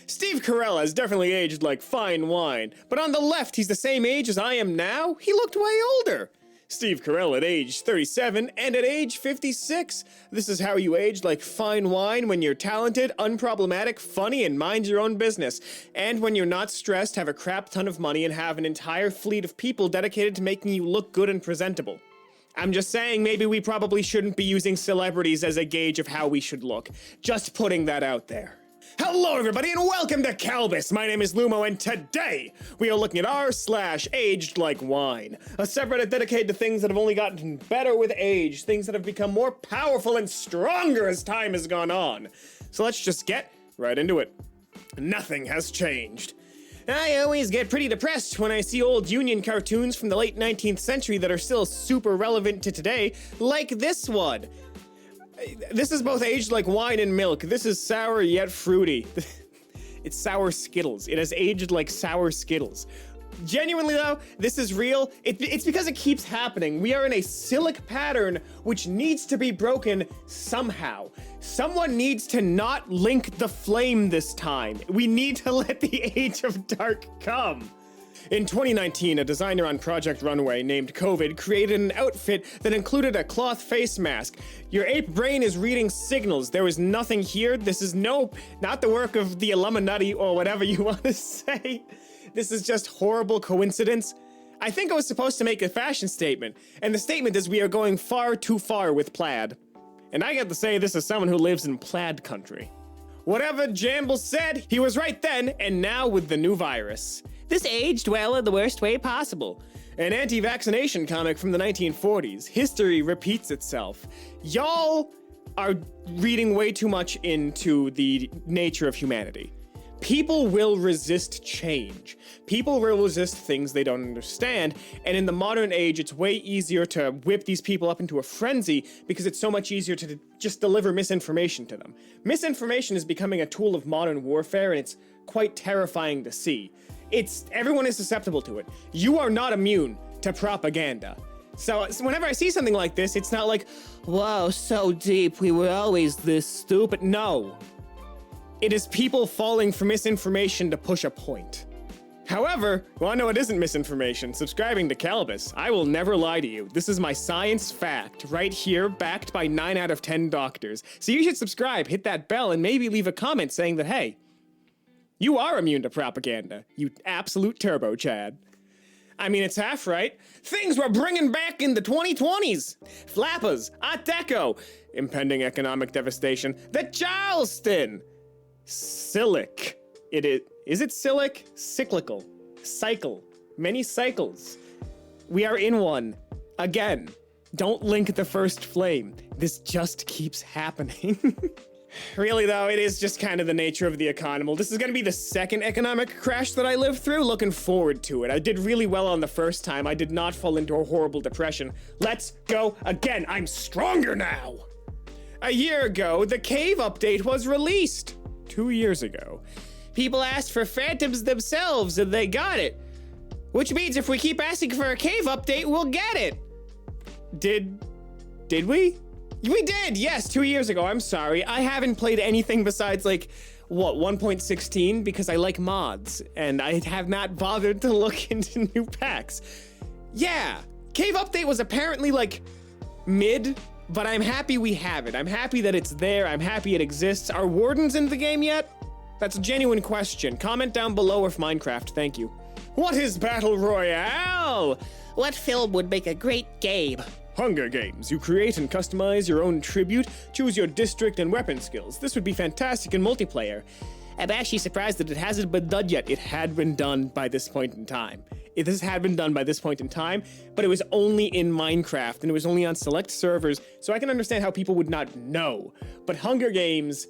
Steve Carell has definitely aged like fine wine, but on the left he's the same age as I am now. He looked way older. Steve Carell at age 37 and at age 56. This is how you age like fine wine when you're talented, unproblematic, funny, and mind your own business. And when you're not stressed, have a crap ton of money, and have an entire fleet of people dedicated to making you look good and presentable. I'm just saying maybe we probably shouldn't be using celebrities as a gauge of how we should look. Just putting that out there. Hello everybody and welcome to Kalbus! My name is Lumo and today we are looking at r/AgedLikeWine, a subreddit dedicated to things that have only gotten better with age, things that have become more powerful and stronger as time has gone on. So let's just get right into it. Nothing has changed. I always get pretty depressed when I see old Union cartoons from the late 19th century that are still super relevant to today, like this one. This is both aged like wine and milk. This is sour yet fruity. It's sour Skittles. It has aged like sour Skittles. Genuinely though, this is real. It's because it keeps happening. We are in a cyclic pattern which needs to be broken somehow. Someone needs to not link the flame this time. We need to let the age of dark come. In 2019, a designer on Project Runway named COVID created an outfit that included a cloth face mask. Your ape brain is reading signals. There was nothing here. This is not the work of the Illuminati or whatever you want to say. This is just horrible coincidence. I think I was supposed to make a fashion statement, and the statement is we are going far too far with plaid. And I get to say this as someone who lives in plaid country. Whatever Jamble said, he was right then, and now with the new virus. This aged well in the worst way possible. An anti-vaccination comic from the 1940s. History repeats itself. Y'all are reading way too much into the nature of humanity. People will resist change. People will resist things they don't understand, and in the modern age, it's way easier to whip these people up into a frenzy because it's so much easier to just deliver misinformation to them. Misinformation is becoming a tool of modern warfare, and it's quite terrifying to see. Everyone is susceptible to it. You are not immune to propaganda. So whenever I see something like this, it's not like, whoa, so deep, we were always this stupid. No. It is people falling for misinformation to push a point. However, well, I know it isn't misinformation. Subscribing to Kalbus. I will never lie to you. This is my science fact, right here, backed by 9 out of 10 doctors. So you should subscribe, hit that bell, and maybe leave a comment saying that, hey, you are immune to propaganda, you absolute turbo Chad. I mean, it's half right. Things we're bringing back in the 2020s. Flappers, Art Deco, impending economic devastation, the Charleston. Silic. Is it silic? Cyclical. Cycle. Many cycles. We are in one. Again. Don't link the first flame. This just keeps happening. Really though, it is just kind of the nature of the economy. This is gonna be the second economic crash that I lived through. Looking forward to it. I did really well on the first time. I did not fall into a horrible depression. Let's go again. I'm stronger now. A year ago, the cave update was released. 2 years ago. People asked for phantoms themselves and they got it. Which means if we keep asking for a cave update, we'll get it. Did we? We did, yes, 2 years ago. I'm sorry. I haven't played anything besides, like, 1.16 because I like mods, and I have not bothered to look into new packs. Yeah, Cave Update was apparently, like, mid, but I'm happy we have it. I'm happy that it's there. I'm happy it exists. Are wardens in the game yet? That's a genuine question. Comment down below if Minecraft, thank you. What is Battle Royale? What film would make a great game? Hunger Games. You create and customize your own tribute, choose your district and weapon skills. This would be fantastic in multiplayer. I'm actually surprised that it hasn't been done yet. It had been done by this point in time. This had been done by this point in time, but it was only in Minecraft, and it was only on select servers, so I can understand how people would not know. But Hunger Games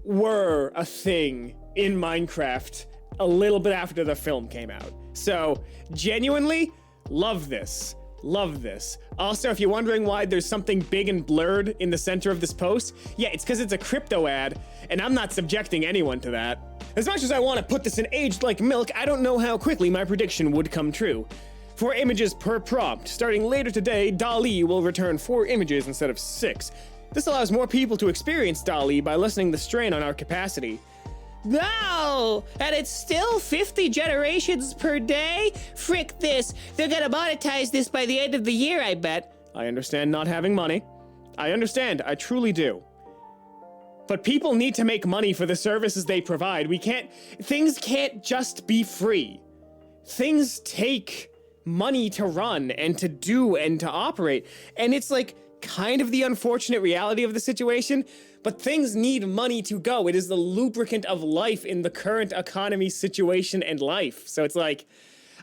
were a thing in Minecraft a little bit after the film came out. So, genuinely, love this. Love this. Also, if you're wondering why there's something big and blurred in the center of this post, yeah, it's because it's a crypto ad, and I'm not subjecting anyone to that. As much as I want to put this in aged like milk, I don't know how quickly my prediction would come true. 4 images per prompt. Starting later today, Dolly will return 4 images instead of 6. This allows more people to experience Dolly by lessening the strain on our capacity. No! And it's still 50 generations per day? Frick this. They're gonna monetize this by the end of the year, I bet. I understand not having money. I understand, I truly do. But people need to make money for the services they provide. Things can't just be free. Things take money to run and to do and to operate. And it's like kind of the unfortunate reality of the situation, but things need money to go. It is the lubricant of life in the current economy situation and life. So it's like,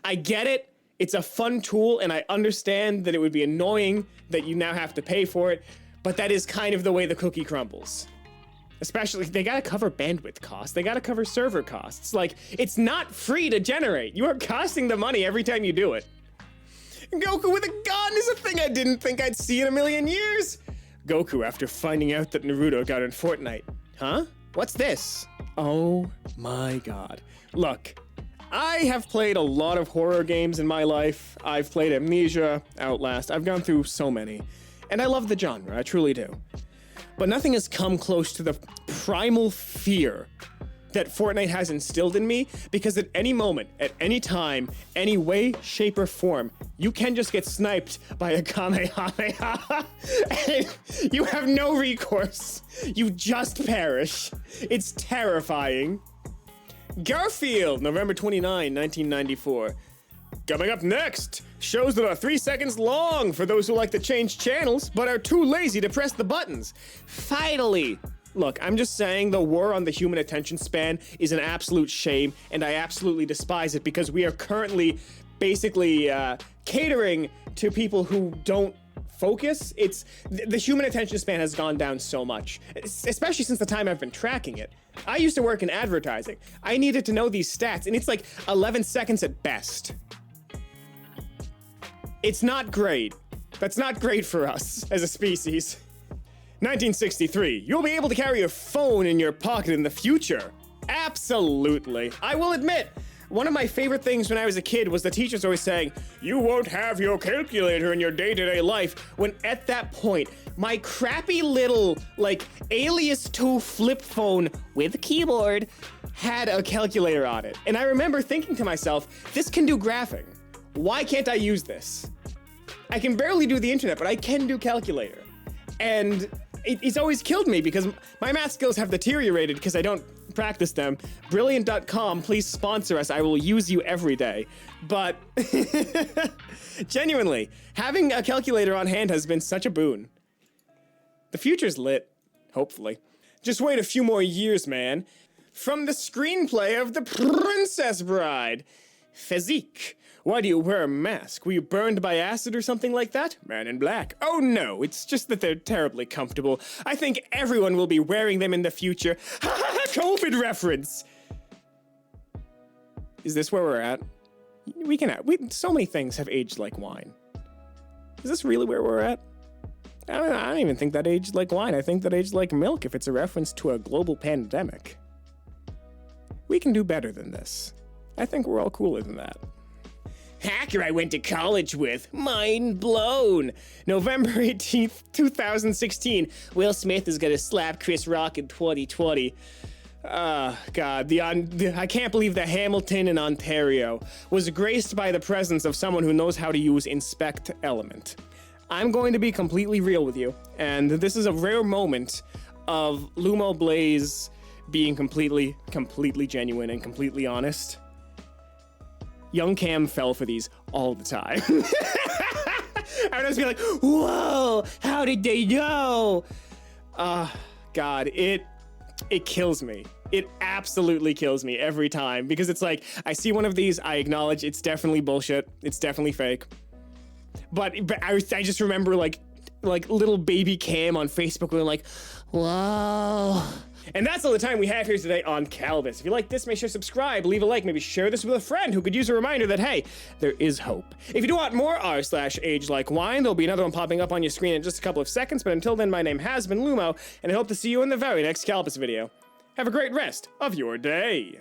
I get it. It's a fun tool, and I understand that it would be annoying that you now have to pay for it, but that is kind of the way the cookie crumbles. Especially, they gotta cover bandwidth costs. They gotta cover server costs. Like, it's not free to generate. You are costing the money every time you do it. Goku with a gun is a thing I didn't think I'd see in a million years. Goku after finding out that Naruto got in Fortnite. Huh? What's this? Oh my god. Look, I have played a lot of horror games in my life. I've played Amnesia, Outlast. I've gone through so many. And I love the genre, I truly do. But nothing has come close to the primal fear that Fortnite has instilled in me, because at any moment, at any time, any way, shape, or form, you can just get sniped by a Kamehameha, and you have no recourse. You just perish. It's terrifying. Garfield, November 29, 1994. Coming up next, shows that are 3 seconds long for those who like to change channels but are too lazy to press the buttons. Finally! Look, I'm just saying the war on the human attention span is an absolute shame, and I absolutely despise it because we are currently basically catering to people who don't focus. The human attention span has gone down so much, especially since the time I've been tracking it. I used to work in advertising. I needed to know these stats, and it's like 11 seconds at best. It's not great. That's not great for us as a species. 1963. You'll be able to carry your phone in your pocket in the future. Absolutely. I will admit, one of my favorite things when I was a kid was the teachers always saying, you won't have your calculator in your day-to-day life, when at that point, my crappy little, like, Alias 2 flip phone with a keyboard had a calculator on it. And I remember thinking to myself, this can do graphing. Why can't I use this? I can barely do the internet, but I can do calculator. And it's always killed me because my math skills have deteriorated because I don't practice them. Brilliant.com, please sponsor us. I will use you every day. But genuinely, having a calculator on hand has been such a boon. The future's lit, hopefully. Just wait a few more years, man. From the screenplay of The Princess Bride. Physique. Why do you wear a mask? Were you burned by acid or something like that? Man in Black. Oh no, it's just that they're terribly comfortable. I think everyone will be wearing them in the future. Ha ha ha, COVID reference! Is this where we're at? So many things have aged like wine. Is this really where we're at? I don't even think that aged like wine. I think that aged like milk if it's a reference to a global pandemic. We can do better than this. I think we're all cooler than that. Hacker I went to college with. Mind blown. November 18th, 2016. Will Smith is gonna slap Chris Rock in 2020. God, I can't believe that Hamilton in Ontario was graced by the presence of someone who knows how to use Inspect Element. I'm going to be completely real with you, and this is a rare moment of Lumo Blaze being completely genuine and completely honest. Young Cam fell for these all the time. I would just be like, whoa, how did they know? God, it kills me. It absolutely kills me every time, because it's like, I see one of these, I acknowledge it's definitely bullshit. It's definitely fake. But I just remember like little baby Cam on Facebook going like, whoa. And that's all the time we have here today on Kalbus. If you like this, make sure to subscribe, leave a like, maybe share this with a friend who could use a reminder that, hey, there is hope. If you do want more r/AgedLikeWine, there'll be another one popping up on your screen in just a couple of seconds. But until then, my name has been Lumo, and I hope to see you in the very next Kalbus video. Have a great rest of your day.